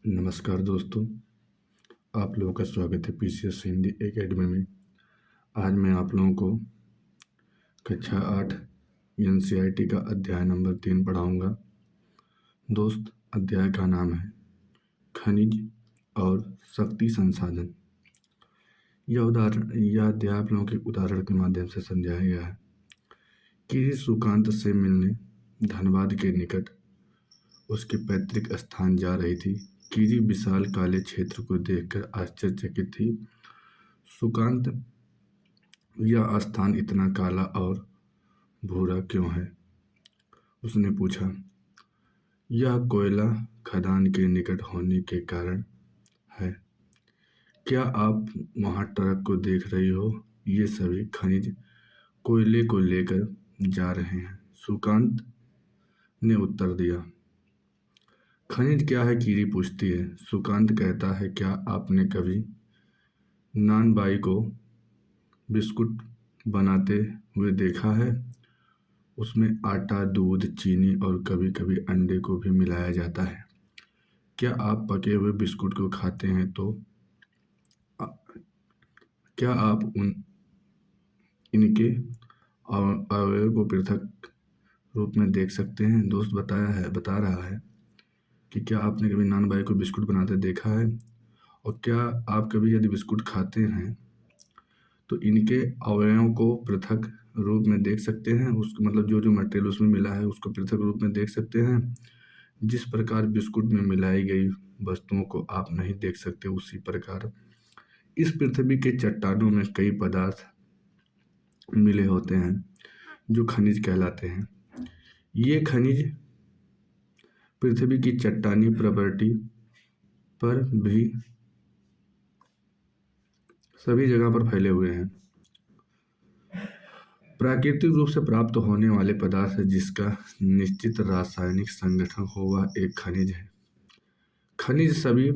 नमस्कार दोस्तों, आप लोगों का स्वागत है पीसीएस हिंदी एकेडमी में। आज मैं आप लोगों को कक्षा 8 एनसीईआरटी का अध्याय नंबर 3 पढ़ाऊंगा। दोस्त, अध्याय का नाम है खनिज और शक्ति संसाधन। यह अध्याय आप लोगों के उदाहरण के माध्यम से समझाया गया है। कीरी सुकांत से मिलने धनबाद के निकट उसके पैतृक स्थान जा रही थी। कीरी विशाल काले क्षेत्र को देखकर आश्चर्यचकित थी। सुकांत, यह स्थान इतना काला और भूरा क्यों है? उसने पूछा। यह कोयला खदान के निकट होने के कारण है। क्या आप वहां ट्रक को देख रही हो? ये सभी खनिज कोयले को लेकर जा रहे हैं, सुकांत ने उत्तर दिया। खनिज क्या है? कीरी पूछती है। सुकांत कहता है, क्या आपने कभी नानबाई को बिस्कुट बनाते हुए देखा है? उसमें आटा, दूध, चीनी और कभी कभी अंडे को भी मिलाया जाता है। क्या आप पके हुए बिस्कुट को खाते हैं तो क्या आप इनके अवयव को पृथक रूप में देख सकते हैं? दोस्त बता रहा है कि क्या आपने कभी नानबाई को बिस्कुट बनाते देखा है, और क्या आप कभी यदि बिस्कुट खाते हैं तो इनके अवयवों को पृथक रूप में देख सकते हैं। उसको मतलब जो जो मटेरियल उसमें मिला है उसको पृथक रूप में देख सकते हैं। जिस प्रकार बिस्कुट में मिलाई गई वस्तुओं को आप नहीं देख सकते, उसी प्रकार इस पृथ्वी के चट्टानों में कई पदार्थ मिले होते हैं जो खनिज कहलाते हैं। ये खनिज पृथ्वी की चट्टानी प्रवृत्ति पर भी सभी जगह पर फैले हुए हैं। प्राकृतिक रूप से प्राप्त होने वाले पदार्थ है जिसका निश्चित रासायनिक संगठन हो, वह एक खनिज है। खनिज सभी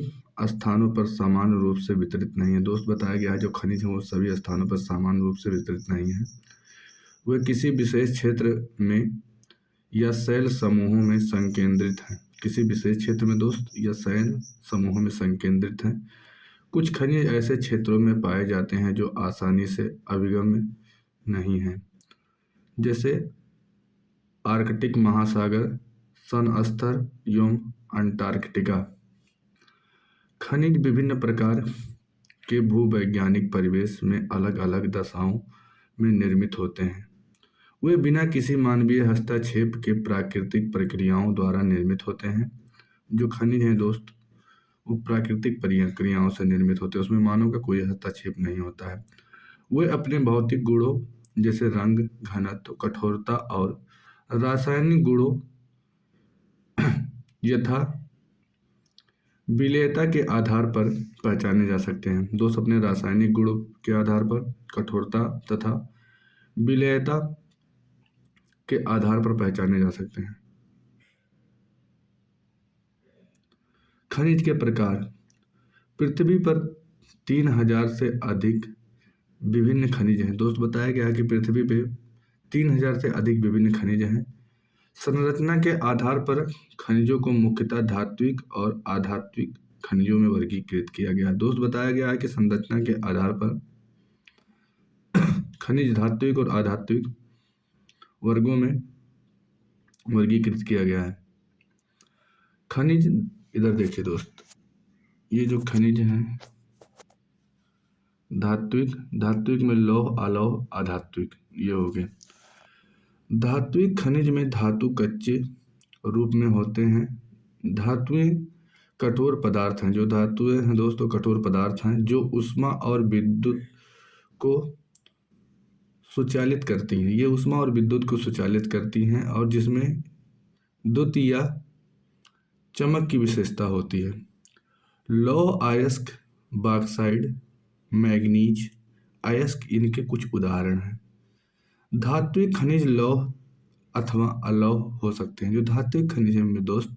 स्थानों पर समान रूप से वितरित नहीं है। दोस्त, बताया गया है जो खनिज है वो सभी स्थानों पर समान रूप से वितरित नहीं है। वे किसी विशेष क्षेत्र में या शैल समूहों में संकेंद्रित है। किसी विशेष क्षेत्र में दोस्त या शैल समूहों में संकेंद्रित है। कुछ खनिज ऐसे क्षेत्रों में पाए जाते हैं जो आसानी से अभिगम्य नहीं है, जैसे आर्कटिक महासागर, सन स्तर एवं अंटार्कटिका। खनिज विभिन्न प्रकार के भूवैज्ञानिक परिवेश में अलग अलग दशाओं में निर्मित होते हैं। वे बिना किसी मानवीय हस्तक्षेप के प्राकृतिक प्रक्रियाओं द्वारा निर्मित होते हैं। जो खनिज हैं दोस्त, वो प्राकृतिक प्रक्रियाओं से निर्मित होते हैं, उसमें मानव का कोई हस्तक्षेप नहीं होता है। वे अपने भौतिक गुणों जैसे रंग, घनत्व, कठोरता और रासायनिक गुणों यथा विलेयता के आधार पर पहचाने जा सकते हैं। दोस्त, अपने रासायनिक गुणों के आधार पर, कठोरता तथा विलेयता के आधार पर पहचाने जा सकते हैं। खनिज के प्रकार। पृथ्वी पर 3000 से अधिक विभिन्न खनिज हैं। दोस्त, बताया गया है कि पृथ्वी पे 3000 से अधिक विभिन्न खनिज हैं। संरचना के आधार पर खनिजों को मुख्यतः धात्विक और अधात्विक खनिजों में वर्गीकृत किया गया है। दोस्त, बताया गया है कि संरचना के आधार पर खनिज धात्विक और अधात्विक वर्गों में वर्गीकृत किया गया है। खनिज, इधर देखिए दोस्त, ये जो खनिज हैं धात्विक में लौह, अलौह, अधात्विक, ये हो गए। धात्विक खनिज में धातु कच्चे रूप में होते हैं। धातुएं कठोर पदार्थ हैं। जो धातुएं हैं दोस्तों कठोर पदार्थ हैं जो ऊष्मा और विद्युत को सुचालित करती हैं। ये ऊष्मा और विद्युत को सुचालित करती हैं और जिसमें द्युतीय चमक की विशेषता होती है। लौह अयस्क, बॉक्साइड, मैग्नीज, अयस्क इनके कुछ उदाहरण हैं। धात्विक खनिज लौह अथवा अलौह हो सकते हैं। जो धात्विक खनिज हैं मेरे दोस्त,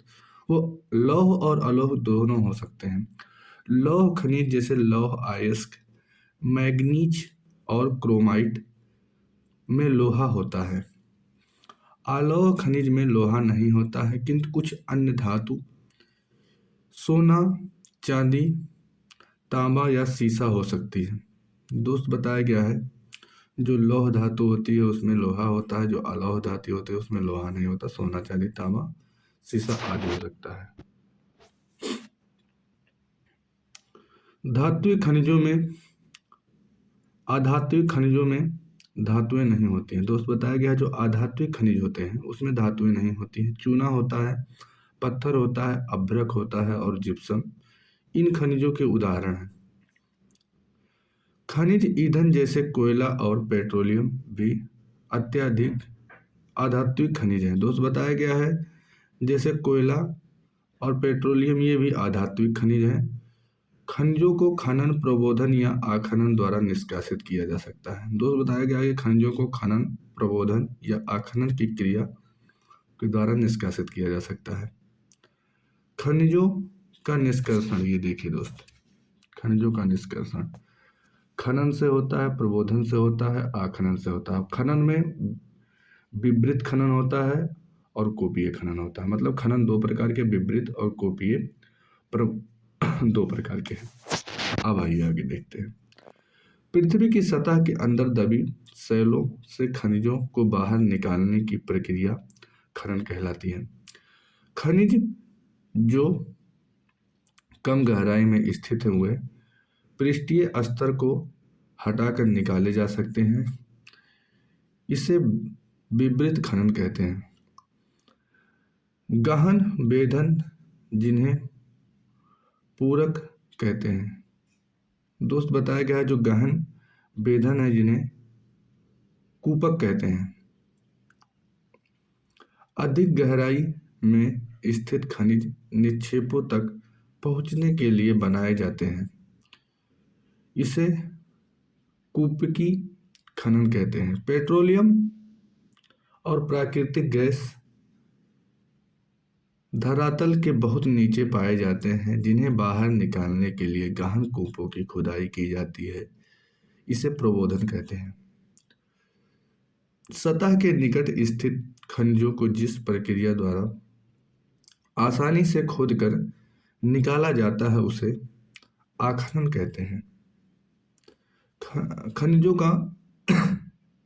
वो लौह और अलौह दोनों हो सकते हैं। लौह खनिज जैसे लौह अयस्क, मैग्नीज और क्रोमाइट में लोहा होता है। अलौह खनिज में लोहा नहीं होता है, किंतु कुछ अन्य धातु सोना, चांदी, तांबा या सीसा हो सकती है। दोस्त बताया गया है जो लौह धातु होती है उसमें लोहा होता है, जो अलौह धातु होती है उसमें लोहा नहीं होता। सोना, चांदी, तांबा, सीसा आदि हो सकता है। धात्विक खनिजों में अधात्विक खनिजों में धातुएं नहीं होती हैं। दोस्त बताया गया है जो अधात्विक खनिज होते हैं उसमें धातुएं नहीं होती हैं। चूना होता है, पत्थर होता है, अभ्रक होता है और जिप्सम इन खनिजों के उदाहरण हैं। खनिज ईंधन जैसे कोयला और पेट्रोलियम भी अत्यधिक अधात्विक खनिज हैं। दोस्त बताया गया है जैसे कोयला और पेट्रोलियम ये भी अधात्विक खनिज हैं। खनिजों को खनन, प्रबोधन या आखनन द्वारा निष्कासित किया जा सकता है। दोस्त बताया गया है कि खनिजों को खनन, प्रबोधन या आखनन की क्रिया के द्वारा निष्कासित किया जा सकता है। खनिजों का निष्कर्षण, ये देखिए दोस्त, खनिजों का निष्कर्षण खनन से होता है, प्रबोधन से होता है, आखनन से होता है। खनन में विवृत खनन होता है और कोपीय खनन होता है। मतलब खनन दो प्रकार के, विवृत और कोपीय दो प्रकार के हैं। अब आइए आगे देखते हैं। पृथ्वी की सतह के अंदर दबी शैलों से खनिजों को बाहर निकालने की प्रक्रिया खनन कहलाती है। खनिज जो कम गहराई में स्थित हुए पृष्ठीय स्तर को हटाकर निकाले जा सकते हैं, इसे विवृत खनन कहते हैं। गहन वेधन जिन्हें पूरक कहते हैं। दोस्त बताया गया है जो गहन वेधन है जिन्हें कूपक कहते हैं। अधिक गहराई में स्थित खनिज निक्षेपों तक पहुंचने के लिए बनाए जाते हैं, इसे कूपकी खनन कहते हैं। पेट्रोलियम और प्राकृतिक गैस धरातल के बहुत नीचे पाए जाते हैं, जिन्हें बाहर निकालने के लिए गहन कूपों की खुदाई की जाती है, इसे प्रबोधन कहते हैं। सतह के निकट स्थित खनिजों को जिस प्रक्रिया द्वारा आसानी से खोदकर निकाला जाता है उसे आखनन कहते हैं। खनिजों का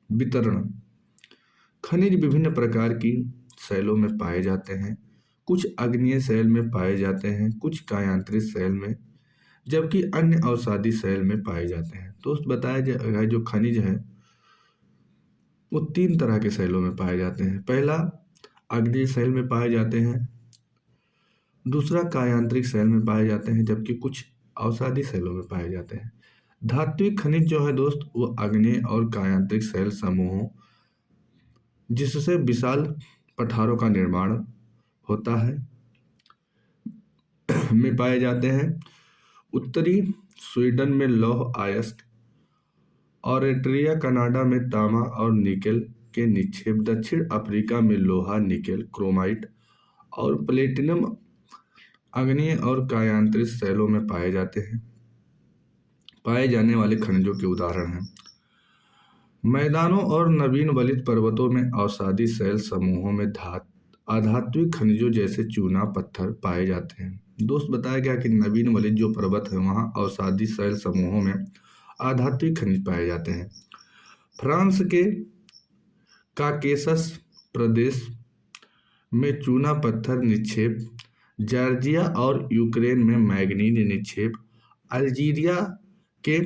वितरण। खनिज विभिन्न प्रकार की शैलों में पाए जाते हैं। कुछ आग्नेय शैल में पाए जाते हैं, कुछ कायांतरित शैल में, जबकि अन्य अवसादी शैल में पाए जाते हैं। दोस्त बताया गया जो खनिज है वो तीन तरह के शैलों में पाए जाते हैं। पहला आग्नेय शैल में पाए जाते हैं, दूसरा कायांतरिक शैल में पाए जाते हैं, जबकि कुछ अवसादी शैलों में पाए जाते हैं। धात्विक खनिज जो है दोस्त वो आग्नेय और कायांतरिक शैल समूहों जिससे विशाल पठारों का निर्माण होता है में पाए जाते हैं। उत्तरी स्वीडन में लौह अयस्क और एट्रिया कनाडा में तांबा और निकेल के निक्षेप, दक्षिण अफ्रीका में लोहा, निकेल, क्रोमाइट और प्लेटिनम आग्नेय और कायांतरित शैलों में पाए जाते हैं। पाए जाने वाले खनिजों के उदाहरण हैं मैदानों और नवीन वलित पर्वतों में अवसादी शैल समूहों में अधात्विक खनिजों जैसे चूना, पत्थर पाए जाते हैं। दोस्त बताया गया कि नवीन वलित जो पर्वत है वहाँ अवसादी शैल समूहों में अधात्विक खनिज पाए जाते हैं। फ्रांस के काकेशस प्रदेश में चूना पत्थर निक्षेप, जॉर्जिया और यूक्रेन में मैंगनीज निक्षेप, अल्जीरिया के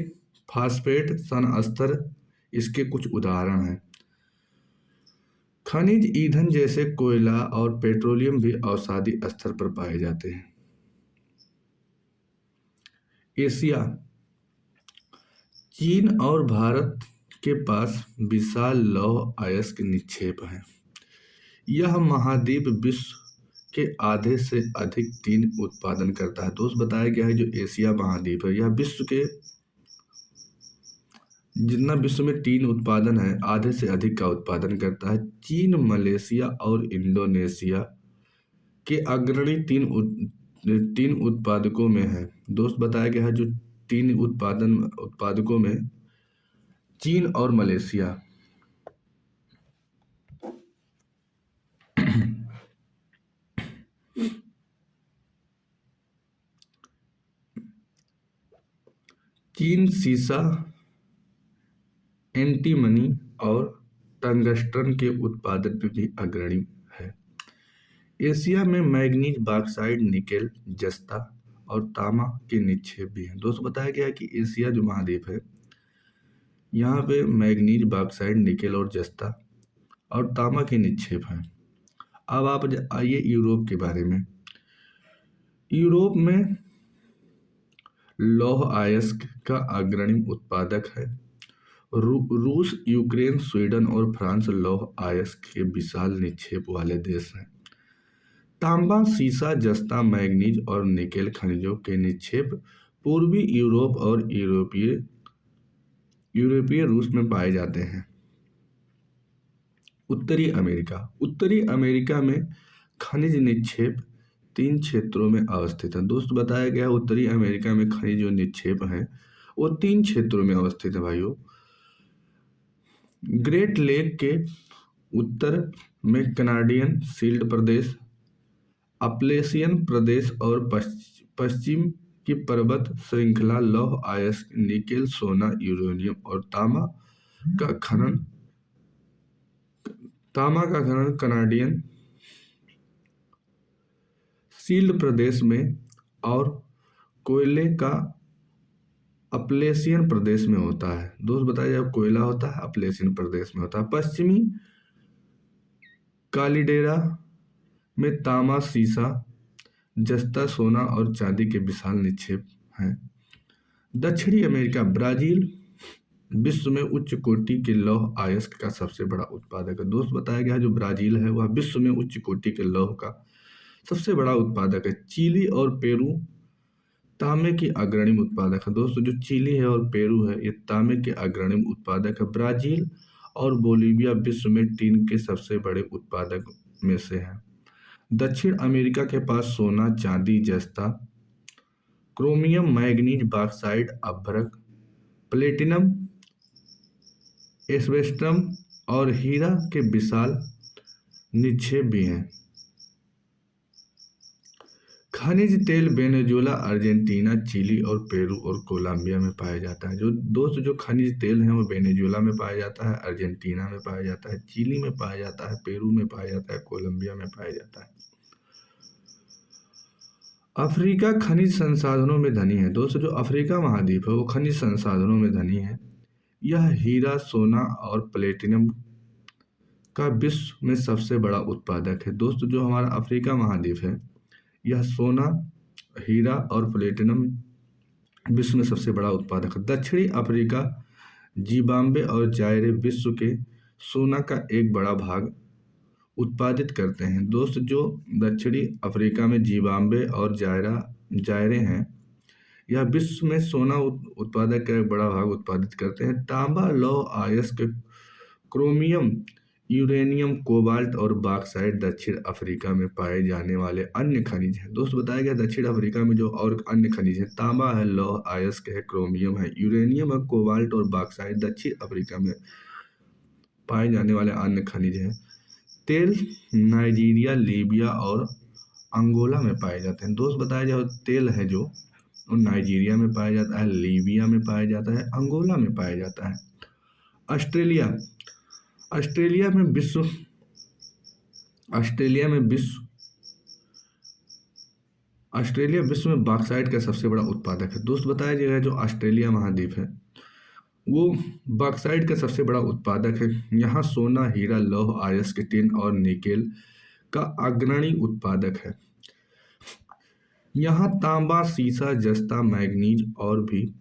फास्फेट सन स्तर इसके कुछ उदाहरण हैं। खनिज ईंधन जैसे कोयला और पेट्रोलियम भी अवसादी स्तर पर पाए जाते हैं। एशिया। चीन और भारत के पास विशाल लौह अयस्क निक्षेप हैं। यह महाद्वीप विश्व के आधे से अधिक टीन उत्पादन करता है। दोस्त बताया गया है जो एशिया महाद्वीप है यह विश्व के जितना विश्व में टीन उत्पादन है आधे से अधिक का उत्पादन करता है। चीन, मलेशिया और इंडोनेशिया के अग्रणी तीन उत्पादकों में है। दोस्त बताया गया है जो तीन उत्पादकों में चीन और मलेशिया। चीन सीसा, एंटीमनी और टंगस्टन के उत्पादन में भी अग्रणी है। एशिया में मैग्नीज, बॉक्साइट, निकेल, जस्ता और तांबा के निक्षेप भी हैं। दोस्तों बताया गया है कि एशिया जो महाद्वीप है यहाँ पे मैग्नीज, बॉक्साइट, निकेल और जस्ता और तांबा के निक्षेप हैं। अब आप आइए यूरोप के बारे में। यूरोप में लौह अयस्क का अग्रणी उत्पादक है। रूस, यूक्रेन, स्वीडन और फ्रांस लौह अयस्क के विशाल निक्षेप वाले देश हैं। तांबा, सीसा, जस्ता, मैग्नीज और निकेल खनिजों के निक्षेप पूर्वी यूरोप और यूरोपीय रूस में पाए जाते हैं। उत्तरी अमेरिका में खनिज निक्षेप 3 क्षेत्रों में अवस्थित है। दोस्त बताया गया है उत्तरी अमेरिका में खनिज जो निक्षेप हैं वो 3 क्षेत्रों में अवस्थित है भाइयों। ग्रेट लेक के उत्तर में कनाडियन शील्ड प्रदेश, अपलेशियन प्रदेश और पश्चिम की पर्वत श्रृंखला लौह अयस्क, निकेल, सोना, यूरेनियम और का खनन कनाडियन शील्ड प्रदेश में और कोयले का अपलेशियन प्रदेश में होता है। दोस्त बताइए जब कोयला होता है अपलेशियन प्रदेश में होता है। पश्चिमी कालीडेरा में तांबा, सीसा, जस्ता, सोना और चांदी के विशाल निक्षेप हैं। दक्षिणी अमेरिका, ब्राजील विश्व में उच्च कोटि के लौह अयस्क का सबसे बड़ा उत्पादक है। दोस्त बताया गया जो ब्राजील है वह विश्व में उच्च कोटि के लौह का सबसे बड़ा उत्पादक है। चिली और पेरू तांबे की अग्रणी उत्पादक है। दोस्तों जो चिली है और पेरू है ये तांबे के अग्रणी उत्पादक है। ब्राजील और बोलीविया विश्व में टीन के सबसे बड़े उत्पादक में से हैं। दक्षिण अमेरिका के पास सोना, चांदी, जस्ता, क्रोमियम, मैग्नीज, बॉक्साइट, अभ्रक, प्लेटिनम, एस्बेस्टस और हीरा के विशाल निक्षेप भी हैं। खनिज तेल वेनेजुएला, अर्जेंटीना, चिली और पेरू और कोलंबिया में पाया जाता है। जो खनिज तेल है वो वेनेजुएला में पाया जाता है, अर्जेंटीना में पाया जाता है, चिली में पाया जाता है, पेरू में पाया जाता है, कोलंबिया में पाया जाता है। अफ्रीका खनिज संसाधनों में धनी है। दोस्तों जो अफ्रीका महाद्वीप है वो खनिज संसाधनों में धनी है। यह हीरा, सोना और प्लेटिनम का विश्व में सबसे बड़ा उत्पादक है। दोस्तों जो हमारा अफ्रीका महाद्वीप है यह सोना, हीरा और प्लेटिनम विश्व में सबसे बड़ा उत्पादक है। दक्षिणी अफ्रीका, जिम्बाब्वे और जायरे विश्व के सोना का एक बड़ा भाग उत्पादित करते हैं। दोस्त जो दक्षिणी अफ्रीका में जिम्बाब्वे और जायरे हैं यह विश्व में सोना उत्पादक का एक बड़ा भाग उत्पादित करते हैं। तांबा, लौह अयस्क, क्रोमियम, यूरेनियम, कोबाल्ट और बॉक्साइट दक्षिण अफ्रीका में पाए जाने वाले अन्य खनिज हैं। दोस्त बताया गया दक्षिण अफ्रीका में जो और अन्य खनिज हैं तांबा है, लौह अयस्क है, क्रोमियम है, यूरेनियम है, कोबाल्ट और बॉक्साइट दक्षिण अफ्रीका में पाए जाने वाले अन्य खनिज हैं। तेल नाइजीरिया, लीबिया और अंगोला में पाए जाते हैं। दोस्त बताया जाए तेल है जो नाइजीरिया में पाया जाता है, लीबिया में पाया जाता है, अंगोला में पाया जाता है। ऑस्ट्रेलिया विश्व में बॉक्साइट का सबसे बड़ा उत्पादक है। दोस्त बताया जाएगा जो ऑस्ट्रेलिया महाद्वीप है वो बॉक्साइट का सबसे बड़ा उत्पादक है। यहाँ सोना, हीरा, लौह अयस्क, टिन और निकेल का अग्रणी उत्पादक है। यहाँ तांबा, सीसा, जस्ता, मैग्नीज और भी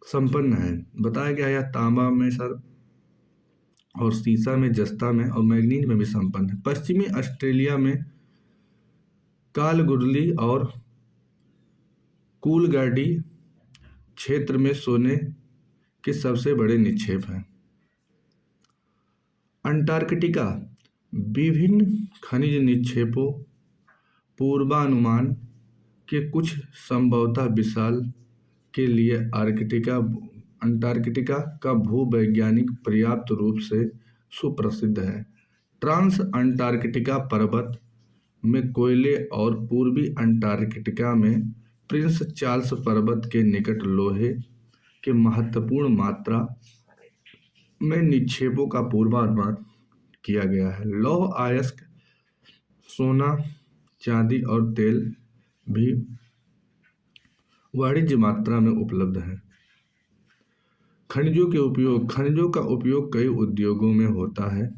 संपन्न है। बताया गया यह तांबा में सर और सीसा में, जस्ता में और मैग्नीज में भी संपन्न है। पश्चिमी ऑस्ट्रेलिया में कालगुडली और कूलगाडी क्षेत्र में सोने के सबसे बड़े निक्षेप हैं। अंटार्कटिका विभिन्न खनिज निक्षेपों पूर्वानुमान के कुछ संभवतः विशाल के लिए अंटार्कटिका का भूवैज्ञानिक पर्याप्त रूप से सुप्रसिद्ध है। ट्रांस अंटार्कटिका पर्वत में कोयले और पूर्वी अंटार्कटिका में प्रिंस चार्ल्स पर्वत के निकट लोहे के महत्वपूर्ण मात्रा में निक्षेपों का पूर्वानुमान किया गया है। लौह अयस्क, सोना, चांदी और तेल भी वाणिज्य मात्रा में उपलब्ध है। खनिजों का उपयोग कई उद्योगों में होता है।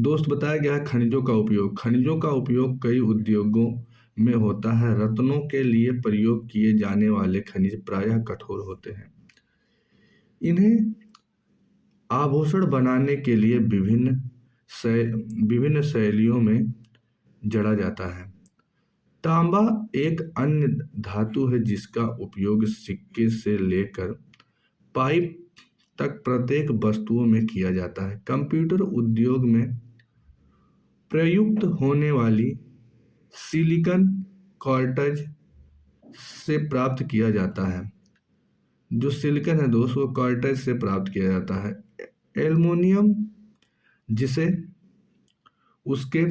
दोस्त बताया गया है खनिजों का उपयोग कई उद्योगों में होता है। रत्नों के लिए प्रयोग किए जाने वाले खनिज प्रायः कठोर होते हैं। इन्हें आभूषण बनाने के लिए विभिन्न शैलियों में जड़ा जाता है। तांबा एक अन्य धातु है जिसका उपयोग सिक्के से लेकर पाइप तक प्रत्येक वस्तुओं में किया जाता है। कंप्यूटर उद्योग में प्रयुक्त होने वाली सिलिकॉन क्वार्ट्ज से प्राप्त किया जाता है। जो सिलिकॉन है दोस्त वो क्वार्ट्ज से प्राप्त किया जाता है। एल्युमिनियम, जिसे उसके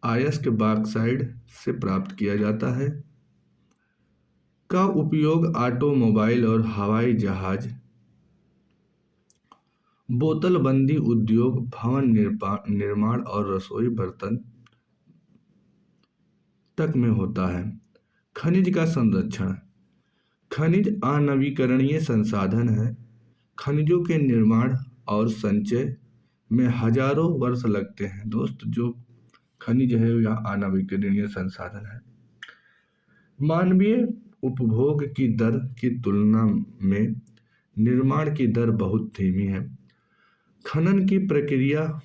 अयस्क बॉक्साइड से प्राप्त किया जाता है, का उपयोग ऑटोमोबाइल और हवाई जहाज, बोतलबंदी उद्योग, भवन निर्माण और रसोई बर्तन तक में होता है। खनिज का संरक्षण। खनिज अनवीकरणीय संसाधन है। खनिजों के निर्माण और संचय में हजारों वर्ष लगते हैं। दोस्त जो खनिज है या अनवीकरणीय संसाधन है। मानवीय उपभोग की दर की तुलना में निर्माण की दर बहुत धीमी है। खनन की प्रक्रिया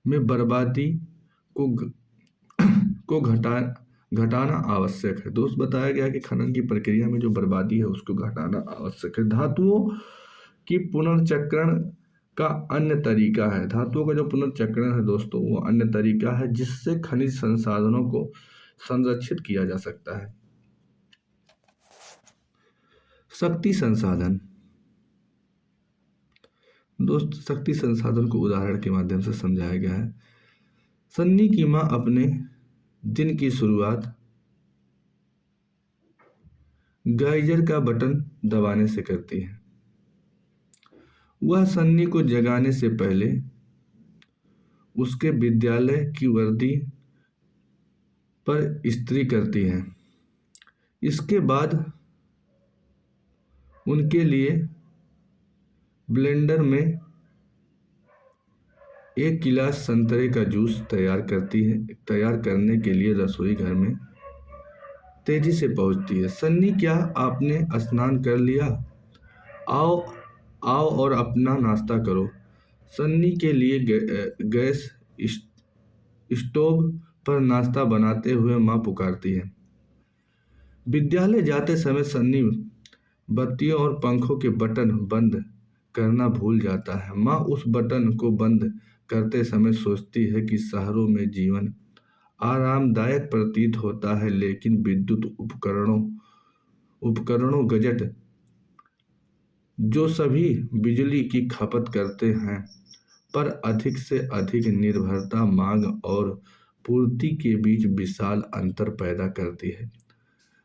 में बर्बादी को घटाना आवश्यक है। दोस्त बताया गया कि खनन की प्रक्रिया में जो बर्बादी है उसको घटाना आवश्यक है। धातुओं की पुनर्चक्रण का अन्य तरीका है। धातुओं का जो पुनर्चक्रण है दोस्तों वो अन्य तरीका है जिससे खनिज संसाधनों को संरक्षित किया जा सकता है। शक्ति संसाधन। दोस्त शक्ति संसाधन को उदाहरण के माध्यम से समझाया गया है। सन्नी की माँ अपने दिन की शुरुआत गाइजर का बटन दबाने से करती है। वह सन्नी को जगाने से पहले उसके विद्यालय की वर्दी पर इस्त्री करती है। इसके बाद उनके लिए ब्लेंडर में एक गिलास संतरे का जूस तैयार करने के लिए रसोई घर में तेजी से पहुंचती है। सन्नी, क्या आपने स्नान कर लिया? आओ आओ और अपना नाश्ता करो। सन्नी के लिए गैस स्टोव पर नाश्ता बनाते हुए माँ पुकारती है। विद्यालय जाते समय सन्नी बत्तियों और पंखों के बटन बंद करना भूल जाता है। माँ उस बटन को बंद करते समय सोचती है कि शहरों में जीवन आरामदायक प्रतीत होता है, लेकिन विद्युत उपकरणों गजट जो सभी बिजली की खपत करते हैं पर अधिक से अधिक निर्भरता मांग और पूर्ति के बीच विशाल अंतर पैदा करती है।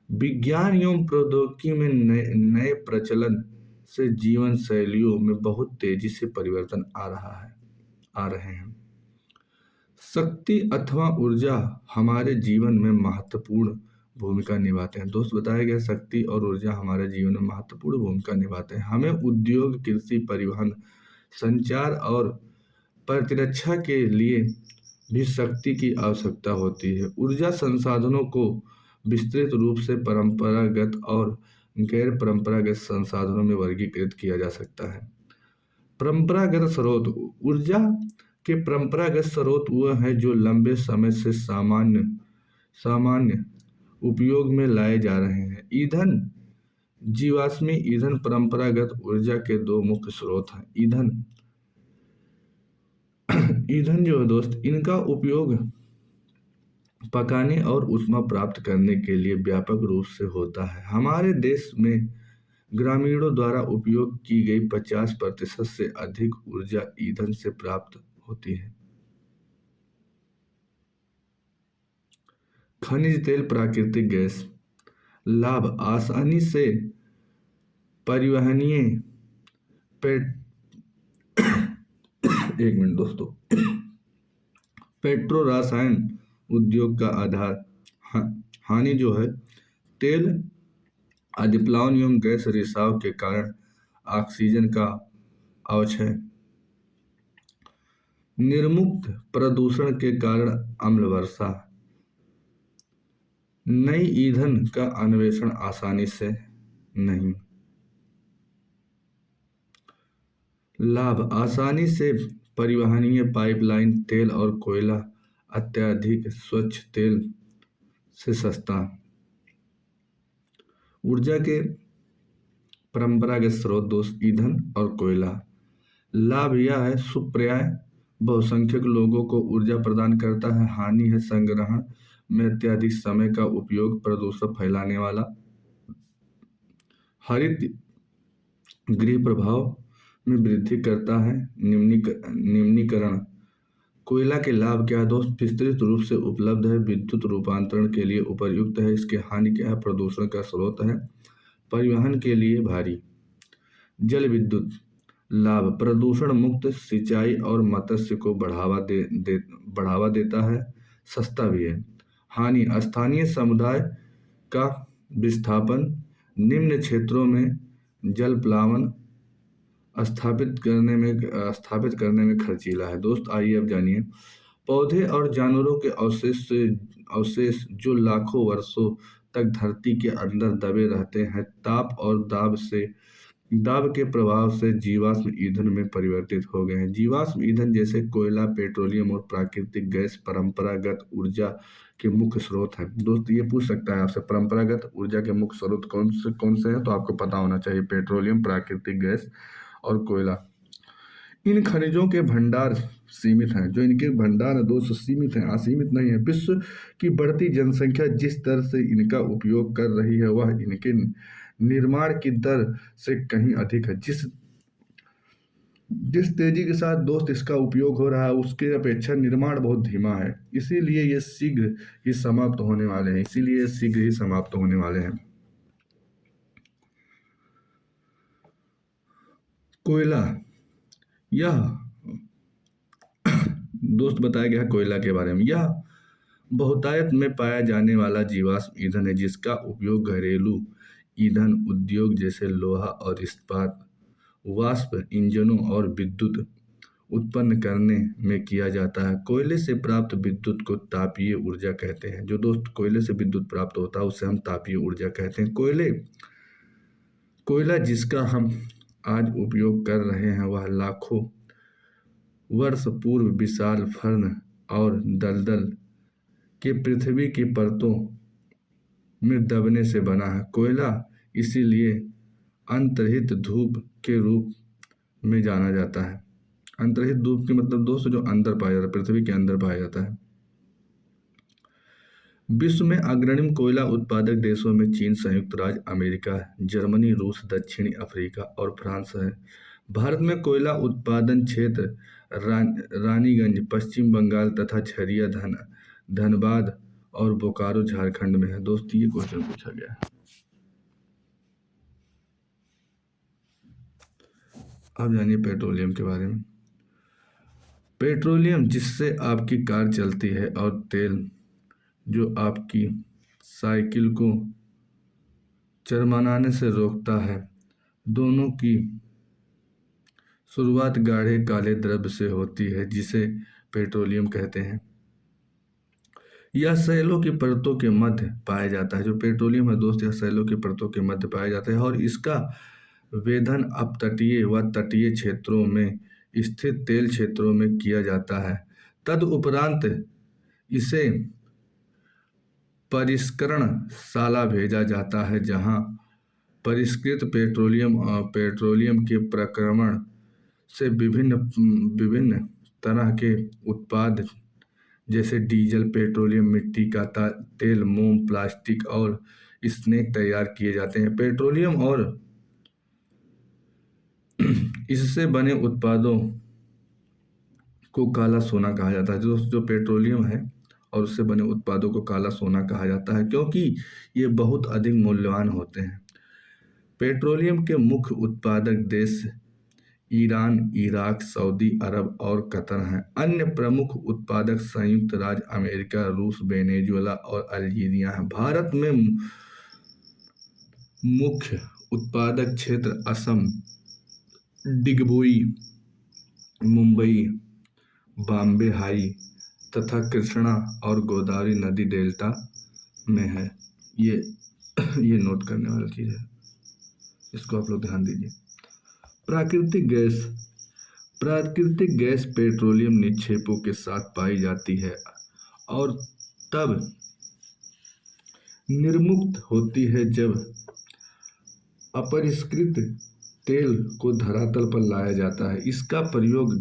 विज्ञान एवं प्रौद्योगिकी में नए प्रचलन से जीवन शैलियों में बहुत तेजी से परिवर्तन आ रहे हैं। शक्ति अथवा ऊर्जा हमारे जीवन में महत्वपूर्ण भूमिका निभाते हैं। दोस्त बताया गया शक्ति और ऊर्जा हमारे जीवन में महत्वपूर्ण भूमिका निभाते हैं। हमें उद्योग, कृषि, परिवहन, संचार और प्रतिरक्षा के लिए भी शक्ति की आवश्यकता होती है। ऊर्जा संसाधनों को विस्तृत रूप से परंपरागत और गैर परंपरागत संसाधनों में वर्गीकृत किया जा सकता है। परंपरागत स्रोत। ऊर्जा के परंपरागत स्रोत वह है जो लंबे समय से सामान्य उपयोग में लाए जा रहे हैं। ईंधन। जीवाश्मी ईंधन परंपरागत ऊर्जा के दो मुख्य स्रोत हैं। ईंधन जो है दोस्त, इनका उपयोग पकाने और ऊष्मा प्राप्त करने के लिए व्यापक रूप से होता है। हमारे देश में ग्रामीणों द्वारा उपयोग की गई 50% से अधिक ऊर्जा ईंधन से प्राप्त होती है। खनिज तेल, प्राकृतिक गैस। लाभ: आसानी से परिवहनीय, पेट एक मिनट दोस्तों, पेट्रो रसायन उद्योग का आधार। हानि जो है, तेल आदि प्लावनियम गैस रिसाव के कारण ऑक्सीजन का अवक्षय, निर्मुक्त प्रदूषण के कारण अम्ल वर्षा, नई ईंधन का अन्वेषण आसानी से नहीं। लाभ: आसानी से परिवहनीय, पाइपलाइन, तेल और कोयला अत्यधिक स्वच्छ तेल से सस्ता। ऊर्जा के परंपरागत स्रोत दोस्त, ईंधन और कोयला। लाभ यह है, सुपर्याय बहुसंख्यक लोगों को ऊर्जा प्रदान करता है। हानि है, संग्रहण में अत्यधिक समय का उपयोग, प्रदूषण फैलाने वाला। हरित गृह प्रभाव में वृद्धि करता है। निम्नीकरण। कोयला के लाभ क्या है दोस्त? विस्तृत रूप से उपलब्ध है, विद्युत रूपांतरण के लिए उपयुक्त है। इसके हानि क्या है? प्रदूषण का स्रोत है, परिवहन के लिए भारी। जल विद्युत। लाभ: प्रदूषण मुक्त सिंचाई और मत्स्य को बढ़ावा देता है, सस्ता भी है। हानि: स्थानीय समुदाय का विस्थापन, निम्न क्षेत्रों में जल प्लावन स्थापित करने में खर्चीला है। दोस्त आइए अब जानिए, पौधे और जानवरों के अवशेष जो लाखों वर्षों तक धरती के अंदर दबे रहते हैं, ताप और दाब के प्रभाव से जीवाश्म ईंधन में परिवर्तित हो गए हैं। जीवाश्म ईंधन जैसे कोयला, पेट्रोलियम और प्राकृतिक गैस परंपरागत ऊर्जा के मुख्य स्रोत हैं। दोस्त ये पूछ सकता है आपसे, परंपरागत ऊर्जा के मुख्य स्रोत कौन से हैं? तो आपको पता होना चाहिए, पेट्रोलियम, प्राकृतिक गैस और कोयला। इन खनिजों के भंडार सीमित हैं। जो इनके भंडार है दोस्त सीमित हैं, असीमित नहीं है। विश्व की बढ़ती जनसंख्या जिस दर से इनका उपयोग कर रही है, वह इनके निर्माण की दर से कहीं अधिक है। जिस तेजी के साथ दोस्त इसका उपयोग हो रहा है, उसके अपेक्षा निर्माण बहुत धीमा है। इसीलिए ये शीघ्र ही समाप्त होने वाले हैं। कोयला, यह दोस्त बताया गया कोयला के बारे में। यह बहुतायत में पाया जाने वाला जीवाश्म ईंधन है, जिसका उपयोग घरेलू ईंधन उद्योग जैसे लोहा और इस्पात, वाष्प इंजनों और विद्युत उत्पन्न करने में किया जाता है। कोयले से प्राप्त विद्युत को तापीय ऊर्जा कहते हैं। जो दोस्त कोयले से विद्युत प्राप्त होता है, उसे हम तापीय ऊर्जा कहते हैं। कोयला जिसका हम आज उपयोग कर रहे हैं, वह लाखों वर्ष पूर्व विशाल फर्न और दलदल के पृथ्वी की परतों में दबने से बना है। कोयला इसीलिए अंतर्हित धूप के रूप में जाना जाता है। अंतर्हित धूप के मतलब दोस्तों जो अंदर पाया जाता है, पृथ्वी के अंदर पाया जाता है। विश्व में अग्रणी कोयला उत्पादक देशों में चीन, संयुक्त राज्य अमेरिका, जर्मनी, रूस, दक्षिणी अफ्रीका और फ्रांस है। भारत में कोयला उत्पादन क्षेत्र रानीगंज पश्चिम बंगाल तथा झरिया धनबाद और बोकारो झारखंड में है। दोस्तों ये क्वेश्चन पूछा गया है। अब जानिए पेट्रोलियम के बारे में। पेट्रोलियम जिससे आपकी कार चलती है, और तेल जो आपकी साइकिल को चरमराने से रोकता है, दोनों की शुरुआत गाढ़े काले द्रव्य से होती है, जिसे पेट्रोलियम कहते हैं। यह शैलों की परतों के मध्य पाया जाता है। जो पेट्रोलियम है दोस्त, यह शैलों की परतों के मध्य पाया जाता है, और इसका वेधन अपतटीय व तटीय क्षेत्रों में स्थित तेल क्षेत्रों में किया जाता है। तदुपरांत इसे परिष्करणशाला भेजा जाता है, जहां परिष्कृत पेट्रोलियम के प्रक्रमण से विभिन्न तरह के उत्पाद जैसे डीजल, पेट्रोलियम, मिट्टी का तेल, मोम, प्लास्टिक और स्नेक तैयार किए जाते हैं। पेट्रोलियम और इससे बने उत्पादों को काला सोना कहा जाता है। जो पेट्रोलियम है और उससे बने उत्पादों को काला सोना कहा जाता है, क्योंकि ये बहुत अधिक मूल्यवान होते हैं। पेट्रोलियम के मुख्य उत्पादक देश ईरान, इराक, सऊदी अरब और कतर हैं। अन्य प्रमुख उत्पादक संयुक्त राज्य अमेरिका, रूस, वेनेजुएला और अल्जीरिया हैं। भारत में मुख्य उत्पादक क्षेत्र असम, डिगबोई, मुंबई, बॉम्बे हाई तथा कृष्णा और गोदावरी नदी डेल्टा में है। ये नोट करने वाली चीज़ है, इसको आप लोग ध्यान दीजिए। प्राकृतिक गैस। प्राकृतिक गैस पेट्रोलियम निक्षेपों के साथ पाई जाती है और तब निर्मुक्त होती है जब अपरिष्कृत तेल को धरातल पर लाया जाता है। इसका प्रयोग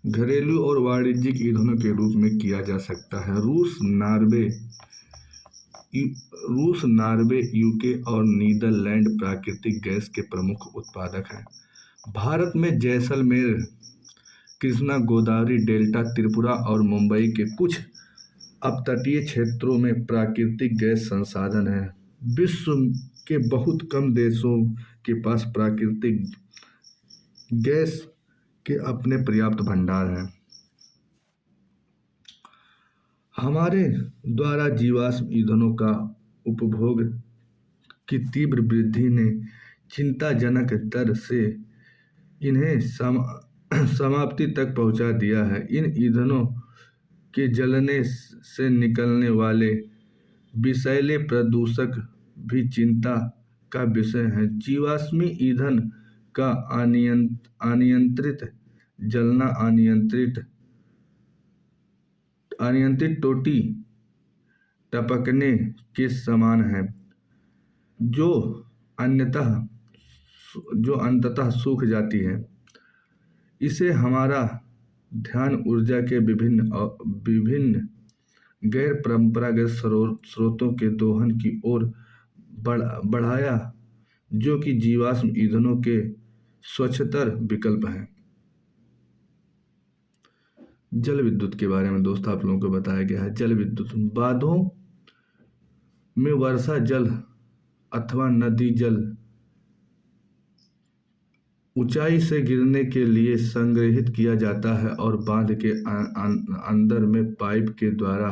घरेलू और वाणिज्यिक ईंधनों के रूप में किया जा सकता है। रूस, नॉर्वे, यूके और नीदरलैंड प्राकृतिक गैस के प्रमुख उत्पादक हैं। भारत में जैसलमेर, कृष्णा, गोदावरी डेल्टा, त्रिपुरा और मुंबई के कुछ अपतटीय क्षेत्रों में प्राकृतिक गैस संसाधन है। विश्व के बहुत कम देशों के पास प्राकृतिक गैस के अपने पर्याप्त भंडार हैं। हमारे द्वारा जीवाश्म ईंधनों का उपभोग की तीव्र वृद्धि ने चिंताजनक दर से इन्हें समाप्ति तक पहुंचा दिया है। इन ईंधनों के जलने से निकलने वाले विषैले प्रदूषक भी चिंता का विषय हैं। जीवाश्मी ईंधन का अनियंत्रित जलना अनियंत्रित टोटी टपकने के समान है, जो अंततः सूख जाती है। इसे हमारा ध्यान ऊर्जा के विभिन्न गैर परंपरागत स्रोतों के दोहन की ओर बढ़ाया, जो कि जीवाश्म ईंधनों के स्वच्छतर विकल्प हैं। जल विद्युत के बारे में दोस्त आप लोगों को बताया गया है। जल विद्युत बांधों में वर्षा जल अथवा नदी जल ऊंचाई से गिरने के लिए संग्रहित किया जाता है और बांध के अंदर में पाइप के द्वारा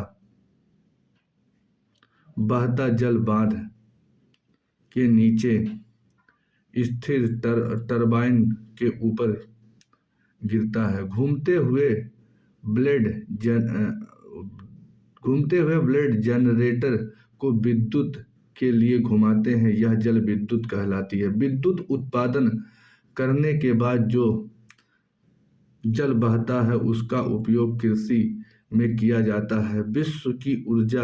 बहता जल बांध के नीचे स्थिर टरबाइन के ऊपर गिरता है। घूमते हुए ब्लेड जनरेटर को विद्युत के लिए घुमाते हैं। यह जल विद्युत कहलाती है। विद्युत उत्पादन करने के बाद जो जल बहता है उसका उपयोग कृषि में किया जाता है। विश्व की ऊर्जा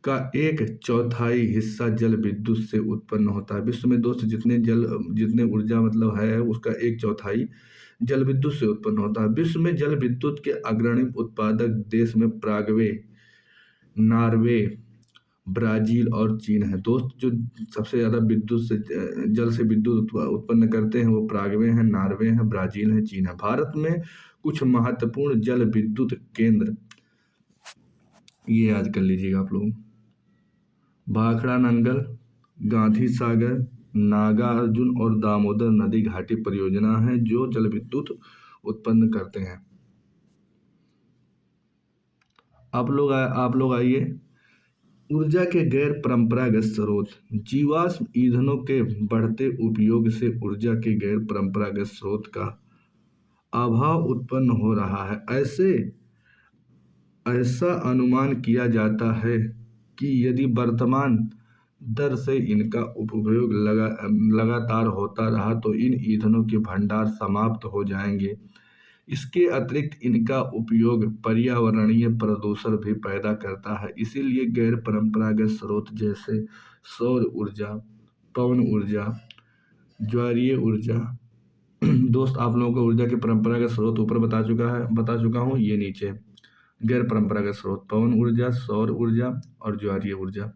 का 1/4 हिस्सा जल विद्युत से उत्पन्न होता है। विश्व में दोस्त जितने ऊर्जा मतलब है उसका 1/4 जल विद्युत से उत्पन्न होता है। विश्व में जल विद्युत के अग्रणी उत्पादक देश में पराग्वे, नॉर्वे, ब्राजील और चीन है। दोस्त जो सबसे ज़्यादा जल से विद्युत उत्पन्न करते हैं वो पराग्वे हैं, नॉर्वे हैं, ब्राजील है, चीन है। भारत में कुछ महत्वपूर्ण जल विद्युत केंद्र ये याद कर लीजिएगा आप लोग। भाखड़ा नंगल, गांधी सागर, नागार्जुन और दामोदर नदी घाटी परियोजना है जो जल विद्युत उत्पन्न करते हैं। आप लोग आइए। ऊर्जा के गैर परंपरागत स्रोत। जीवाश्म ईंधनों के बढ़ते उपयोग से ऊर्जा के गैर परंपरागत स्रोत का अभाव उत्पन्न हो रहा है। ऐसा अनुमान किया जाता है कि यदि वर्तमान दर से इनका उपयोग लगातार होता रहा तो इन ईंधनों के भंडार समाप्त हो जाएंगे। इसके अतिरिक्त इनका उपयोग पर्यावरणीय प्रदूषण भी पैदा करता है। इसीलिए गैर परंपरागत स्रोत जैसे सौर ऊर्जा, पवन ऊर्जा, ज्वारीय ऊर्जा दोस्त आप लोगों को ऊर्जा के परंपरागत स्रोत ऊपर बता चुका हूँ। ये नीचे गैर परंपरागत स्रोत पवन ऊर्जा, सौर ऊर्जा और ज्वारीय ऊर्जा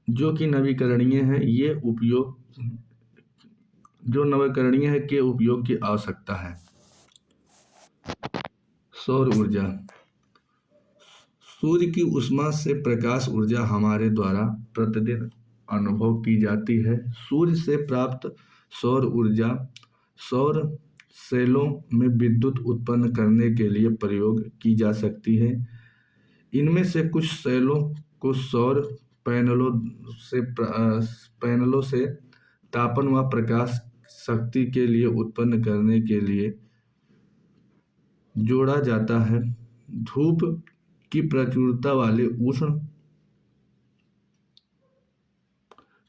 जो कि नवीकरणीय है। के उपयोग की आवश्यकता है। सौर ऊर्जा। सूर्य की ऊष्मा से प्रकाश ऊर्जा हमारे द्वारा प्रतिदिन अनुभव की जाती है। सूर्य से प्राप्त सौर ऊर्जा सौर सेलों में विद्युत उत्पन्न करने के लिए प्रयोग की जा सकती है। इनमें से कुछ सेलों को सौर पैनलों पैनलों से तापन व प्रकाश शक्ति के लिए उत्पन्न करने के लिए जोड़ा जाता है। धूप की प्रचुरता वाले उष्ण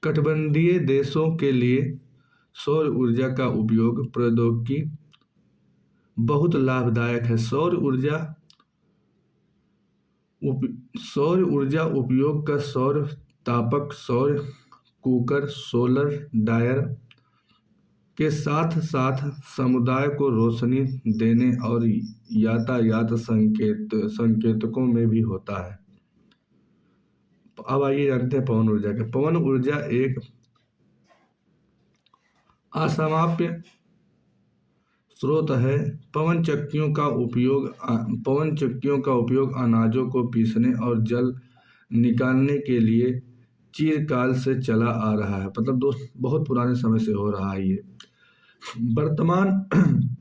कटिबंधीय देशों के लिए सौर ऊर्जा का उपयोग प्रौद्योगिकी बहुत लाभदायक है। सौर ऊर्जा उपयोग का सौर तापक, सौर कुकर, सोलर ड्रायर के साथ साथ समुदाय को रोशनी देने और यातायात संकेतकों में भी होता है। अब आइए जानते हैं पवन ऊर्जा के। पवन ऊर्जा एक असमाप्य स्रोत है। पवन चक्कियों का उपयोग अनाजों को पीसने और जल निकालने के लिए चिरकाल से चला आ रहा है। मतलब दोस्त बहुत पुराने समय से हो रहा है ये। वर्तमान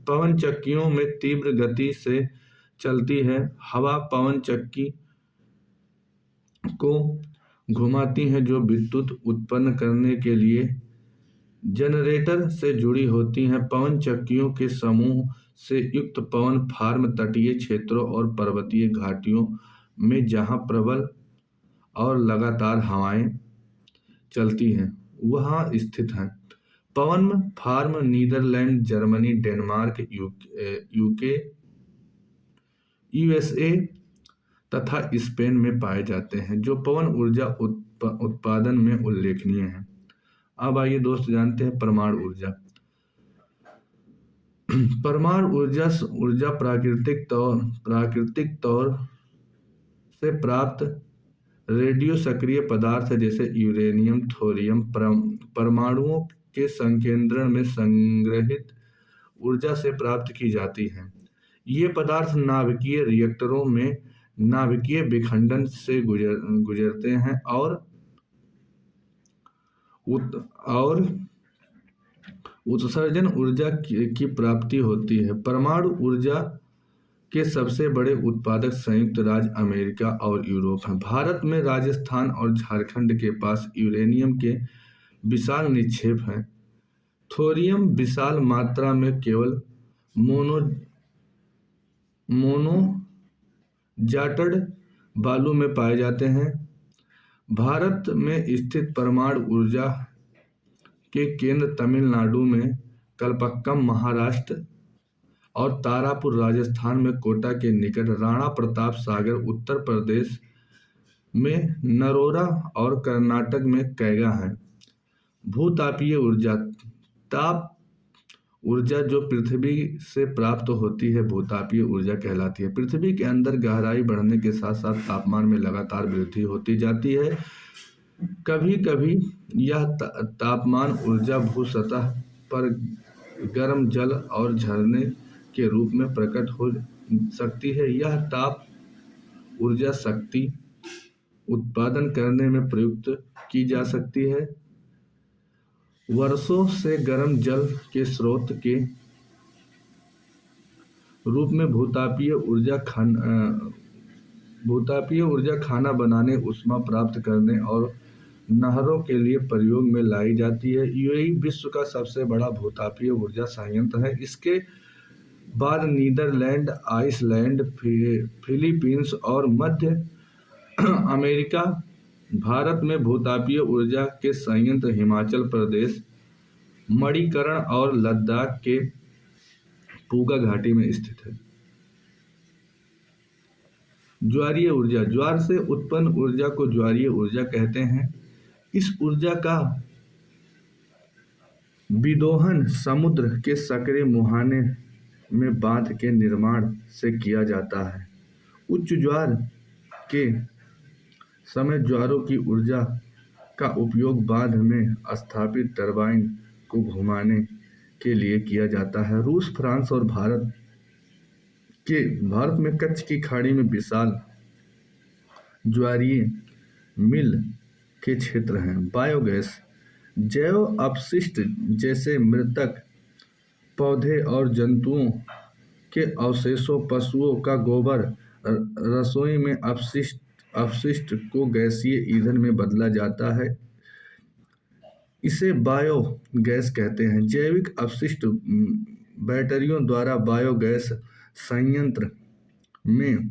पवन चक्कियों में तीव्र गति से चलती है। हवा पवन चक्की को घुमाती है जो विद्युत उत्पन्न करने के लिए जनरेटर से जुड़ी होती हैं। पवन चक्कियों के समूह से युक्त पवन फार्म तटीय क्षेत्रों और पर्वतीय घाटियों में जहां प्रबल और लगातार हवाएं चलती हैं वहां स्थित हैं। पवन farm Netherland, Germany, Denmark, UK, USA तथा स्पेन में पाए जाते हैं, जो पवन ऊर्जा उत्पादन में उल्लेखनीय हैं। अब आइए दोस्त जानते हैं परमाणु ऊर्जा। परमाणु ऊर्जा प्राकृतिक तौर से प्राप्त रेडियो सक्रिय पदार्थ जैसे यूरेनियम, थोरियम परमाणुओं के संकेंद्रण में संग्रहित ऊर्जा से प्राप्त की जाती हैं। ये पदार्थ नाभिकीय रिएक्टरों में नाभिकीय विखंडन से गुजरते हैं और उत्सर्जन ऊर्जा की प्राप्ति होती है। परमाणु ऊर्जा के सबसे बड़े उत्पादक संयुक्त राज्य अमेरिका और यूरोप हैं। भारत में राजस्थान और झारखंड के पास यूरेनियम के विशाल निक्षेप हैं। थोरियम विशाल मात्रा में केवल मोनोजाटड बालू में पाए जाते हैं। भारत में स्थित परमाणु ऊर्जा के केंद्र तमिलनाडु में, कलपक्कम महाराष्ट्र और तारापुर राजस्थान में, कोटा के निकट राणा प्रताप सागर उत्तर प्रदेश में, नरोरा और कर्नाटक में कैगा है। भूतापीय ऊर्जा। ताप ऊर्जा जो पृथ्वी से प्राप्त होती है भूतापीय ऊर्जा कहलाती है। पृथ्वी के अंदर गहराई बढ़ने के साथ साथ तापमान में लगातार वृद्धि होती जाती है। कभी कभी यह तापमान ऊर्जा भूसतह पर गर्म जल और झरने के रूप में प्रकट हो सकती है। यह ताप ऊर्जा शक्ति उत्पादन करने में प्रयुक्त की जा सकती है। वर्षों से गर्म जल के स्रोत के रूप में भूतापीय ऊर्जा खाना बनाने, ऊष्मा प्राप्त करने और नहरों के लिए प्रयोग में लाई जाती है। यूएई विश्व का सबसे बड़ा भूतापीय ऊर्जा संयंत्र है। इसके बाद नीदरलैंड, आइसलैंड, फिलीपींस और मध्य अमेरिका। भारत में भूतापीय ऊर्जा के संयंत्र हिमाचल प्रदेश, मणिकर्ण और लद्दाख के पूगा घाटी में स्थित है। ज्वारीय ऊर्जा। ज्वार से उत्पन्न ऊर्जा को ज्वारीय ऊर्जा कहते हैं। इस ऊर्जा का विदोहन समुद्र के सकरे मुहाने में बांध के निर्माण से किया जाता है। उच्च ज्वार के समय ज्वारों की ऊर्जा का उपयोग बांध में स्थापित टरबाइन को घुमाने के लिए किया जाता है। रूस, फ्रांस और भारत कि भारत में कच्छ की खाड़ी में विशाल ज्वारीय मिल के क्षेत्र हैं। बायोगैस जैव अपशिष्ट जैसे मृतक पौधे और जंतुओं के अवशेषों, पशुओं का गोबर, रसोई में अपशिष्ट को गैसीय ईंधन में बदला जाता है। इसे बायो गैस कहते हैं। जैविक अपशिष्ट बैटरियों द्वारा बायोगैस संयंत्र में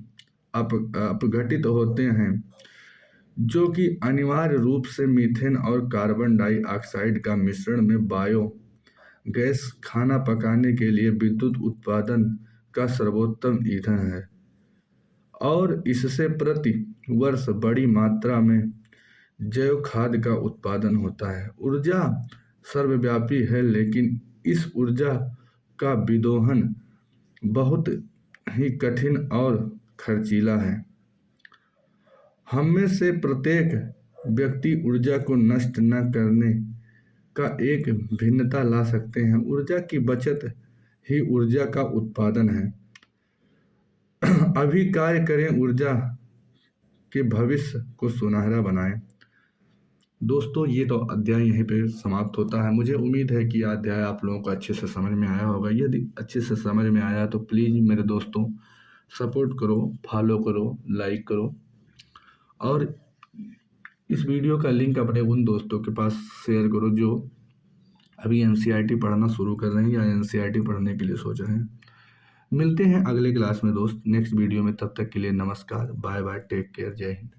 अपघटित होते हैं, जो कि अनिवार्य रूप से मीथेन और कार्बन डाइऑक्साइड का मिश्रण में बायो गैस खाना पकाने के लिए विद्युत उत्पादन का सर्वोत्तम ईंधन है और इससे प्रति वर्ष बड़ी मात्रा में जैव खाद का उत्पादन होता है। ऊर्जा सर्वव्यापी है, लेकिन इस ऊर्जा का विदोहन बहुत ही कठिन और खर्चीला है। हम में से प्रत्येक व्यक्ति ऊर्जा को नष्ट न करने का एक भिन्नता ला सकते हैं। ऊर्जा की बचत ही ऊर्जा का उत्पादन है। अभी कार्य करें, ऊर्जा के भविष्य को सुनहरा बनाएं। दोस्तों, ये तो अध्याय यहीं पे समाप्त होता है। मुझे उम्मीद है कि यह अध्याय आप लोगों को अच्छे से समझ में आया होगा। यदि अच्छे से समझ में आया तो प्लीज़ मेरे दोस्तों सपोर्ट करो, फॉलो करो, लाइक करो और इस वीडियो का लिंक अपने उन दोस्तों के पास शेयर करो जो अभी एनसीईआरटी पढ़ना शुरू कर रहे हैं या एनसीईआरटी पढ़ने के लिए सोच रहे हैं। मिलते हैं अगले क्लास में दोस्त, नेक्स्ट वीडियो में। तब तक के लिए नमस्कार, बाय बाय, टेक केयर, जय हिंद।